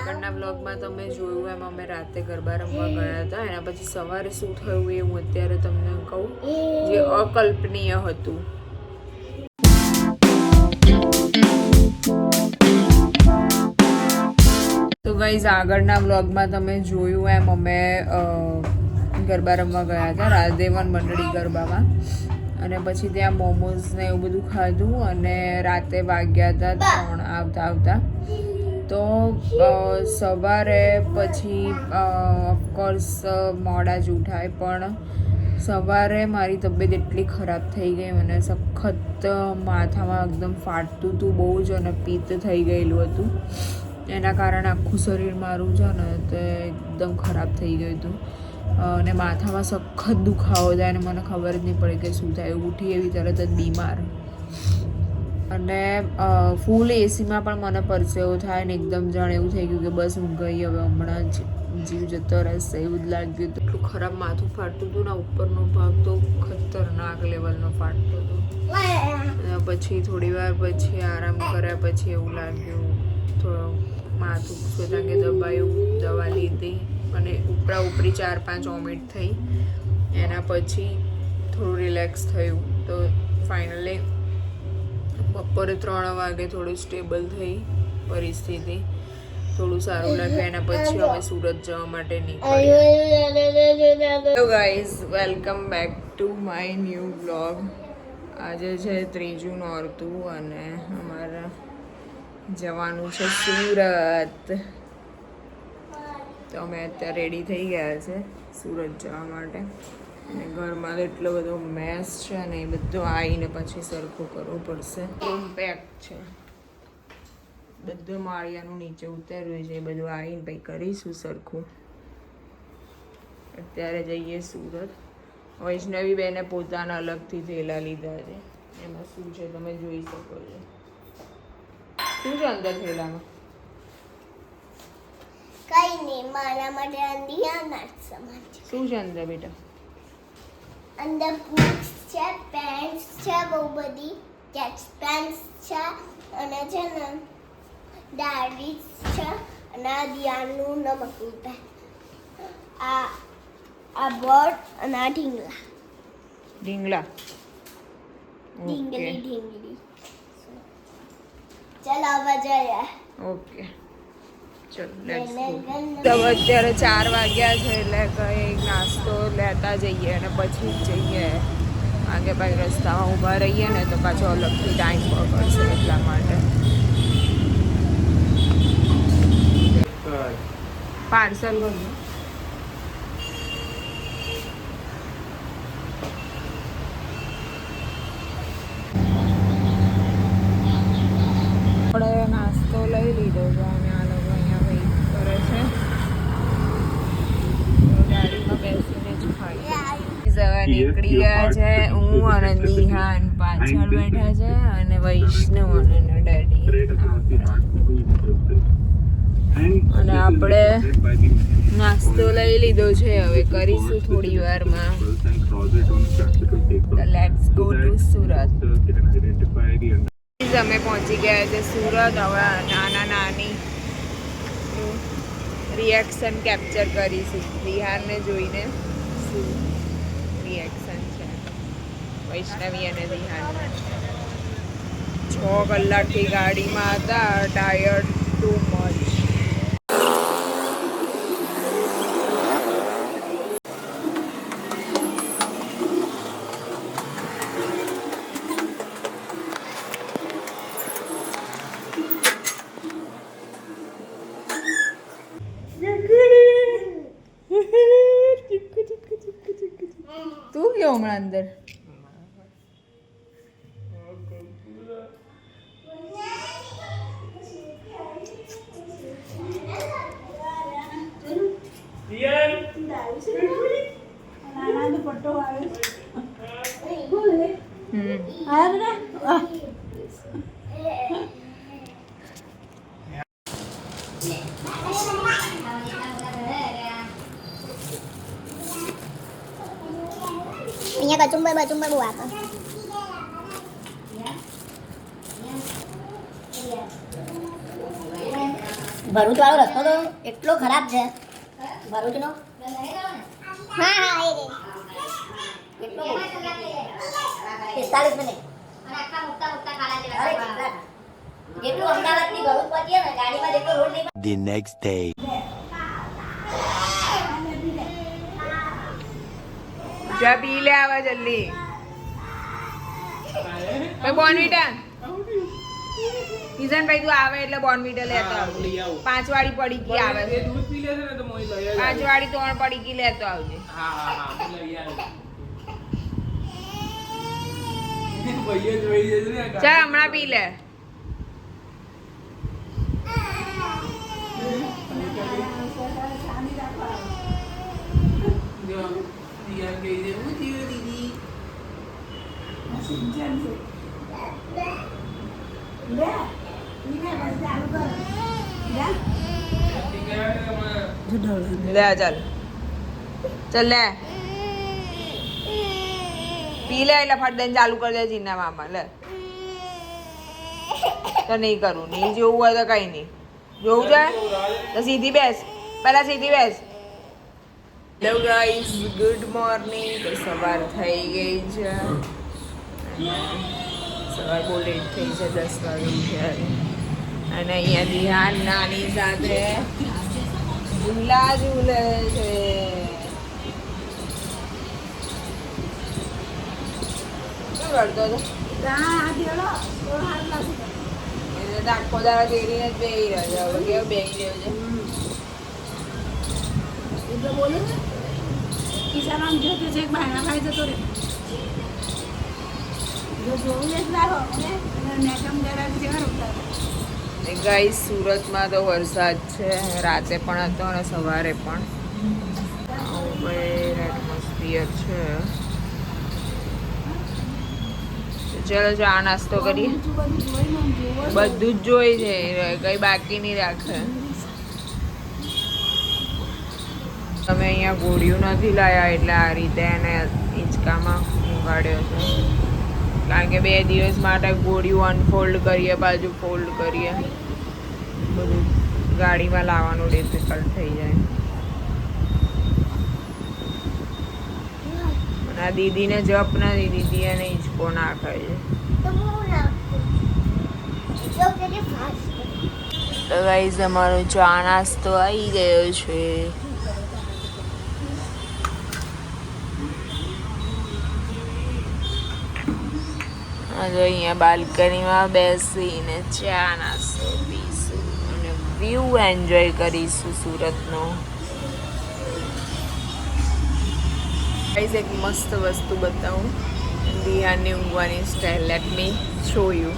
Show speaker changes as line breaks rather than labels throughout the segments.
આગળના બ્લોગમાં તમે જોયું એમ અમે રાતે ગરબા રમવા ગયા હતા. એના પછી સવારે શું થયું એ હું અત્યારે તમને કહું, જે અકલ્પનીય હતું. તો ગાઈઝ આગળના બ્લોગમાં તમે જોયું એમ અમે ગરબા રમવા ગયા હતા રાધેવન મંડળી ગરબામાં. અને પછી ત્યાં મોમોઝ ને એવું બધું ખાધું અને રાતે વાગ્યા હતા 3 આવતા. તો સવારે પછી ઓફકોર્સ મોડા જ ઉઠાય, પણ સવારે મારી તબિયત એટલી ખરાબ થઈ ગઈ, મને સખત માથામાં એકદમ ફાટતું હતું બહુ જ, અને પિત્ત થઈ ગયેલું હતું. એના કારણે આખું શરીર મારું છે ને તે એકદમ ખરાબ થઈ ગયું હતું. અને માથામાં સખત દુખાવો થાય અને મને ખબર જ નહીં પડે કે શું થાય. ઉઠી એવી તરત જ બીમાર, અને ફૂલ એસીમાં પણ મને પરસેવો થાય ને એકદમ જાણે એવું થઈ ગયું કે બસ હું ગઈ, હવે હમણાં જ જીવ જતો રહેશે એવું જ લાગ્યું હતું. એટલું ખરાબ માથું ફાટતું હતું ને, ઉપરનો ભાગ તો ખતરનાક લેવલનો ફાટતો હતો. અને પછી થોડી વાર પછી આરામ કર્યા પછી એવું લાગ્યું થોડું માથું પોતાને દબાયું, દવા લીધી અને ઉપરી 4-5 વોમિટ થઈ. એના પછી થોડું રિલેક્સ થયું. તો ફાઇનલી બપોરે 3 વાગે થોડું સ્ટેબલ થઈ પરિસ્થિતિ, થોડું સારું લાગ્યું. એના પછી અમે સુરત જવા માટે નીકળ્યા. Hello guys, welcome back to my new blog. આજે છે 3જું નોરતું અને અમારે જવાનું છે સુરત. તો અમે અત્યારે રેડી થઈ ગયા છે સુરત જવા માટે. અને ઘરમાં એટલો બધો મેસ છે ને એ બધું આવીને પછી સરખું કરવું પડશે. રૂમ પેક છે, બધું માળિયાનું નીચે ઉતર્યું છે, એ બધું આવીને પછી કરીશું સરખું. અત્યારે જઈએ સુરત. વૈષ્ણવી બેને પોતાના અલગથી થેલા લીધા છે. એમાં શું છે તમે જોઈ શકો છો. શું છે અંદર થેલામાં?
કઈ નહીં, મારા માટે અંદિયાના સામાન છે.
શું છે અંદર બેટા?
અંદર બુક્સ છે, પેન્ટ્સ છે, બહુ બધી કેચ પેન્ટ્સ છે, અને છે ને ડાયરીઝ છે, અને આ દિયાનું નમકનું પેન, આ બોર્ડ અને આ ઢીંગલા. ઢીંગલી. ચાલો હવે જઈએ.
ઓકે ચલો લેટ્સ ગો. તો અત્યારે 4 વાગ્યા છે એટલે કંઈ નાસ્તો લેતા જઈએ અને પછી જઈએ. આગે ભાઈ રસ્તામાં ઊભા રહીએ ને તો પાછો અલગથી ટાઈમ પકડશે, એટલા માટે. પાર્સલ કરજો. આપણે નાસ્તો લઈ લીધો છે અને આ લોકો અહીંયા વેઇટ કરે છે. ગાડીમાં બેસીને જ ખાઈએ. હવે નીકળી ગયા છે. હું અને દિહાન પાછળ બેઠા છે અને વૈષ્ણવ અને ડેડી. અને આપણે નાસ્તો લઈ લીધો છે, હવે કરીશું થોડી વારમાં. Let's go to Surat. અમે પહોંચી ગયા છે સુરત. હવે નાની રિએક્શન કેપ્ચર કરીશું. દિહાનને જોઈને શું રિએક્શન છે વૈષ્ણવી અને દિહાન. 6 કલાકથી ગાડીમાં હતા, ટાયર્ડ ટુ મચ. તું ગયો હમણાં અંદર?
અહીંયા કચુંબર બહુ આપે.
ભરૂચ વાળો રસ્તો તો એટલો ખરાબ છે ભરૂચનો.
હા હા એ રે
કેટલો 45 મિનિટ. અરે કેટલા? જેટલું અમદાવાદથી ભરૂચ પહોંચીએ ને ગાડીમાં જેટલો રોડ નહીં.
The next day.
જા પી લે આવા જલ્દી. ભાઈ બોર્નવિટા કિશન ભાઈ તું આવે એટલે બોર્નવિટા લેતો આવજે. 5 વાળી પડીકી આવે છે. 5 વાળી 3 પડીકી લેતો આવજે. ચાલ હમણાં પી લે. લે ચાલ ચાલ લે પી લે એટલે ફટ દઈને ચાલુ કરી દે જીના મામા લે. તો નહીં કરું નહીં જોવું હોય તો કઈ નહીં જોવું છે તો સીધી બેસ પહેલા સીધી બેસ. Hello guys good morning. તો સવાર થઈ ગઈ છે સવાર બહુ લેટ થઈ છે 10 વાગે ઉઠ્યા અને અહીંયા દિહાન નાની સાથે ઝૂલા ઝૂલે છે. શું કરતો હતો એને તો આખો દાડા તેડીને જ બેહી રહ્યો છે. હવે કેવો બેહી રહ્યો છે
એટલે બોલે ને કિસાન આમ જોતો છે બહાના ખાઈ જતો રે જો જોવું જ લાવો ને નેકમ જરા જેવા રોકતા.
ગાઈસ સુરતમાં તો વરસાદ છે રાતે પણ હતો અને સવારે પણ. એટમોસ્ફિયર છે. ચલો ચા નાસ્તો કરીએ. બધું જ જોઈ છે કઈ બાકી નહીં રાખે. તમે અહીંયા ગોળીઓ નથી લાયા એટલે આ રીતે એને હિંચકામાં ઉગાડ્યો છે. કારણ કે 2 દિવસ માટે ગોળીઓ અનફોલ્ડ કરીએ બાજુ ફોલ્ડ કરીએ બધું ગાડીમાં લાવવાનું ડિફિકલ્ટ થઈ જાય. અને આ દીદીને જપ નથી દીદી એને હિંચકો નાખે છે.
તો હું નાખું જો કે ફાસ્ટ
તો ગાઈઝ અમારો ચા નાસ્તો આવી ગયો છે. આજે અહીંયા બાલ્કનીમાં બેસીને ચા નાસ્તો પીશું અને વ્યૂ એન્જોય કરીશું સુરતનો. ગાઈઝ એક મસ્ત વસ્તુ બતાવું દિહાની ઊંઘવાની style. Let me show you.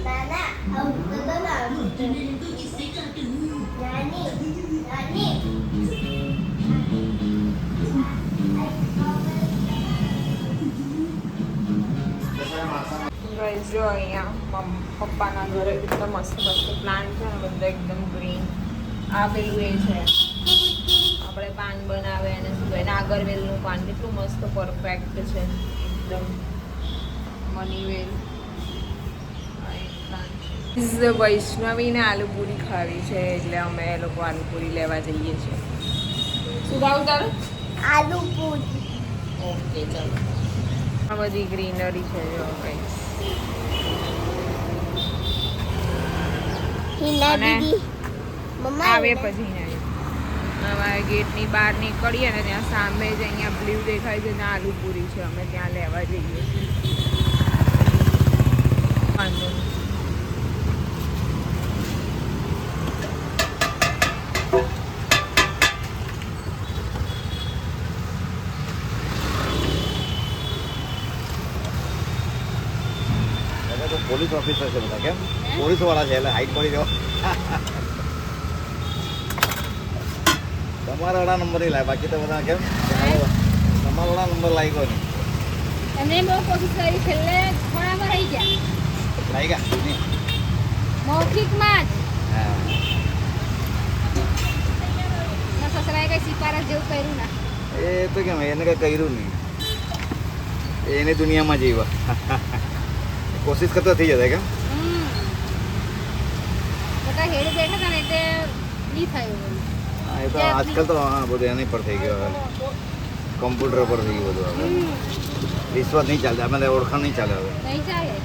નાના આવું તો નાની નાની
ગાઈઝ જો અહીંયા પપ્પાના ઘરે એકદમ મસ્ત મસ્ત પ્લાન્ટ છે ને બધા એકદમ ગ્રીન. આ પેલું એ છે આપણે પાન બનાવે અને શું કહે નાગરવેલનું પાન કેટલું મસ્ત પરફેક્ટ છે એકદમ મનીવેલ. વૈષ્ણવીને આલુપૂરી ખાવી છે એટલે અમે એ લોકો આલુપૂરી લેવા જઈએ છીએ. શું ખાવું તારે?
આલુ પૂરી
ઓકે ચાલો. આ બધી ગ્રીનરી છે જો કંઈ.
હિના
અને
દીદી મમ્મા
આવે પછી ને અમારે ગેટની બહાર નીકળીએ ને ત્યાં સામે જ અહીંયા બ્લુ દેખાય છે ત્યાં આલુપૂરી છે અમે ત્યાં લેવા જઈએ છીએ. વાંધો નહીં.
પોલીસ ઓફિસર છે બધા કેમ પોલીસ વાળા છે એટલે હાઈટ પડી જાઓ. તમારા વાળા નંબર નહીં લાવે બાકી તો બધા કેમ તમારા વાળા નંબર લાગ્યો નહીં.
અને બહુ કોશિશ કરી છેલ્લે થોડામાં રહી ગયા
લાગી ગયા
મૌખિકમાં જ.
હા
ના સસરાએ કઈ સિફારસ જેવું કર્યું ના.
એ તો કેમ એને કઈ કર્યું નહીં. એની દુનિયામાં જીવા કોશિશ કરતો થઈ જતા કેમ
બધા હેડ બેઠા હતા ને એટલે નહીં થયું બધું.
હા એ તો આજકાલ તો હા બધું એની પર થઈ ગયું હવે કમ્પ્યુટર પર થઈ ગયું બધું હવે વિશ્વાસ નહીં ચાલતા આપણે ઓળખાણ નહીં ચાલે હવે
નહીં ચાલે.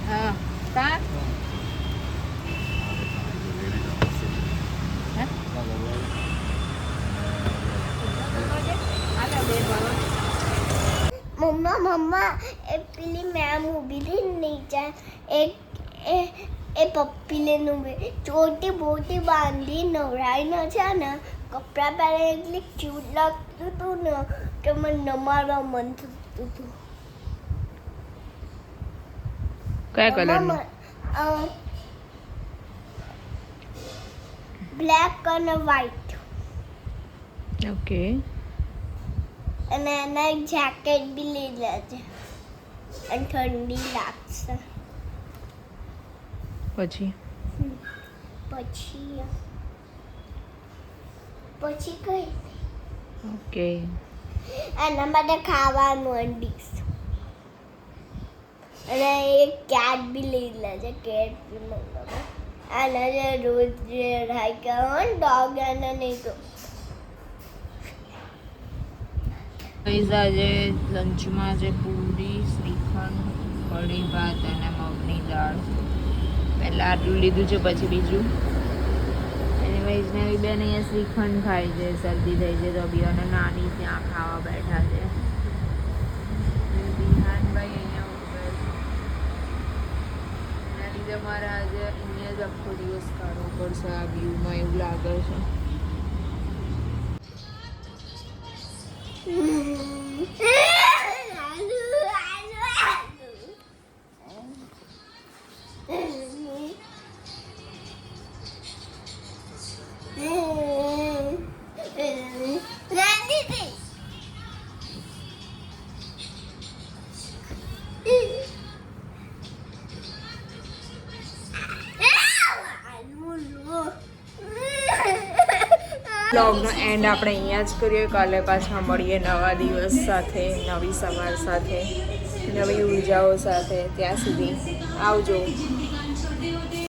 હા કા
મમ્મા એ પેલી મેમ ઊભી હતી નીચે એ પપ્પીને ચોટી બોટી બાંધી નવરાઈને છે ને કપડાં પહેરે એટલે ક્યુટ લાગતું હતું ને કે મને નમાડવા મન થતું હતું.
કયા કલરનું?
બ્લેક અને વ્હાઈટ
ઓકે.
અને એના એક જેકેટ બી લીધા છે અને ઠંડી લાગશે.
પછી
પછી કઈ
ઓકે.
એના માટે ખાવાનું ડીશ અને એક કેટ બી લીધા છે. કેટ બી મંગાવે આના જે રોજ જે રાઈ કહેવાય ડોગ એને નહીં તો
આજે લંચમાં છે પૂરી, શ્રીખંડ, કઢી ભાત અને મગની દાળ. પહેલાં આટલું લીધું છે પછી બીજું. અને વૈષ્ણવી બેન અહીંયા શ્રીખંડ ખાય છે, શરદી થઈ છે તો બી અને નાની ત્યાં ખાવા બેઠા છે. વિહાનભાઈ અહીંયા ઉભા છે. એના લીધે મારે આજે અહીંયા જ આખો દિવસ કાઢવો પડશે આ વ્યૂમાં એવું લાગે છે. બ્લોગનો એન્ડ આપણે અહીંયા જ કરીએ. કાલે પાછા મળીએ નવા દિવસ સાથે, નવી સવાર સાથે, નવી ઉર્જાઓ સાથે. ત્યાં સુધી આવજો.